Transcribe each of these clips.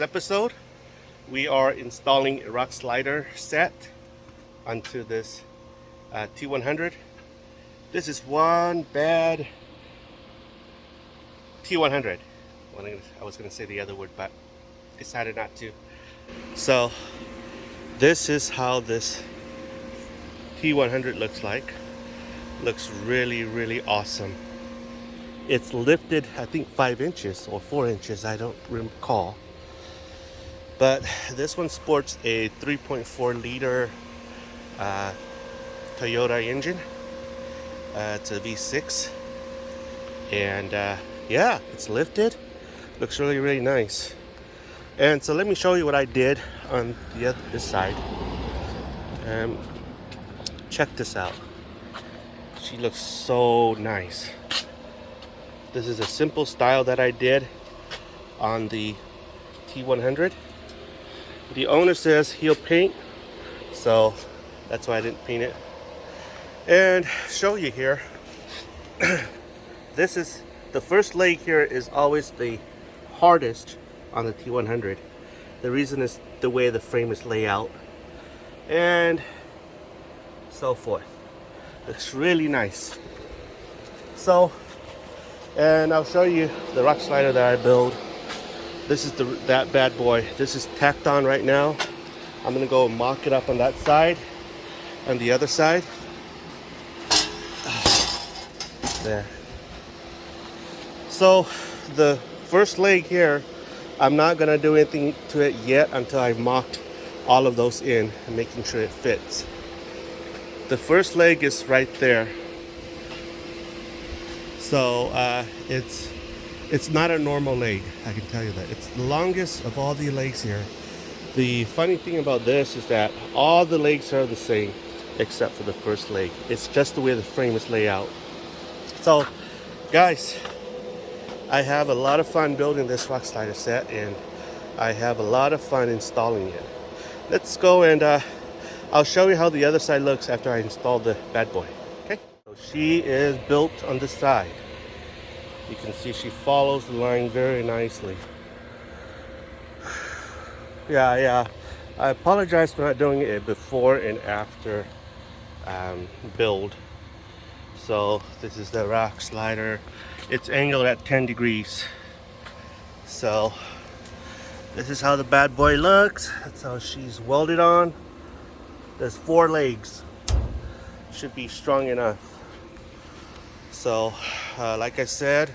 today's episode, we are installing a rock slider set onto this T100. This is one bad T100. I was going to say the other word, but decided not to. So this is how this T100 looks like. Looks really, really awesome. It's lifted, I think 5 inches or 4 inches, I don't recall. But this one sports a 3.4 liter Toyota engine. It's a V6. And yeah, it's lifted. Looks really, really nice. And so let me show you what I did on this side. Check this out. She looks so nice. This is a simple style that I did on the T100. The owner says he'll paint, so that's why I didn't paint it. And show you here. This is the first leg here is always the hardest on the T100. The reason is the way the frame is laid out and so forth. Looks really nice. So, and I'll show you the rock slider that I built. This is that bad boy. This is tacked on right now. I'm gonna go mock it up on that side and the other side. There. So the first leg here, I'm not gonna do anything to it yet until I've mocked all of those in and making sure it fits. The first leg is right there. So it's not a normal leg, I can tell you that. It's the longest of all the legs here. The funny thing about this is that all the legs are the same except for the first leg. It's just the way the frame is laid out. So guys, I have a lot of fun building this rock slider set, and I have a lot of fun installing it. Let's go and I'll show you how the other side looks after I install the bad boy. Okay, so she is built on the side. You can see she follows the line very nicely. Yeah. I apologize for not doing it before and after build. So this is the rock slider. It's angled at 10 degrees. So this is how the bad boy looks. That's how she's welded on. There's 4 legs. Should be strong enough. So like I said,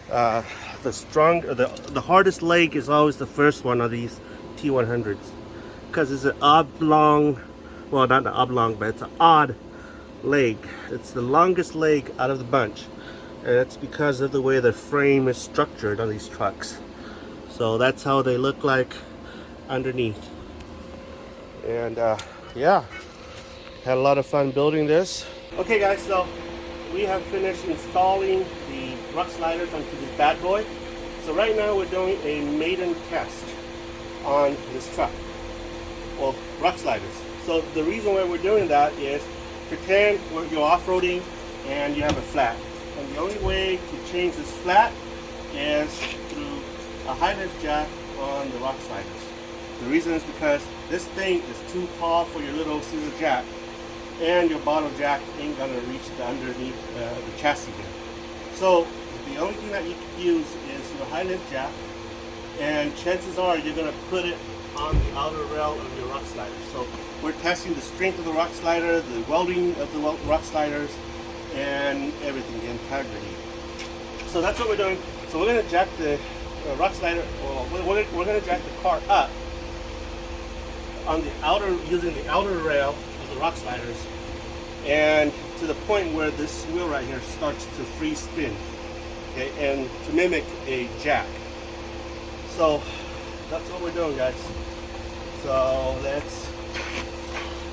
the hardest leg is always the first one of these T100s, because it's an oblong, well, not an oblong, but it's an odd leg. It's the longest leg out of the bunch, and it's because of the way the frame is structured on these trucks. So that's how they look like underneath. And yeah, had a lot of fun building this. Okay guys, so we have finished installing the rock sliders onto this bad boy. So right now we're doing a maiden test on this truck. Well, rock sliders. So the reason why we're doing that is, pretend you're off-roading and you have a flat. And the only way to change this flat is through a high lift jack on the rock sliders. The reason is because this thing is too tall for your little scissor jack, and your bottle jack ain't gonna reach the underneath the chassis there. So the only thing that you can use is your high lift jack, and chances are you're gonna put it on the outer rail of your rock slider. So we're testing the strength of the rock slider, the welding of the rock sliders, and everything, the integrity. So that's what we're doing. So we're gonna jack the rock slider, well, we're gonna jack the car up on the outer, using the outer rail of the rock sliders, and to the point where this wheel right here starts to free spin, okay, and to mimic a jack. So that's what we're doing, guys. So let's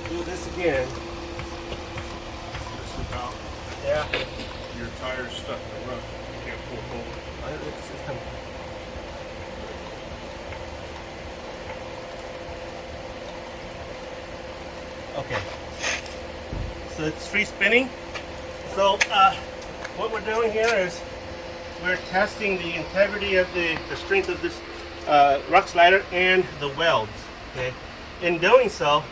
do this again. Yeah. Your tire's stuck in the rut. You can't pull it over. It's coming. Okay. So it's free spinning. So what we're doing here is we're testing the integrity of the strength of this Rocksliders and the welds. Okay. In doing so,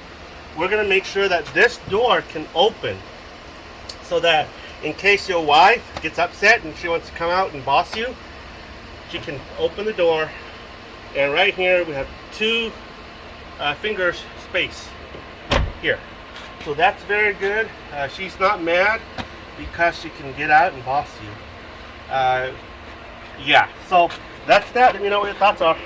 we're gonna make sure that this door can open, so that in case your wife gets upset and she wants to come out and boss you, she can open the door. And right here we have 2 fingers space here, so that's very good. She's not mad because she can get out and boss you. Yeah, so that's that. Let me know what your thoughts are.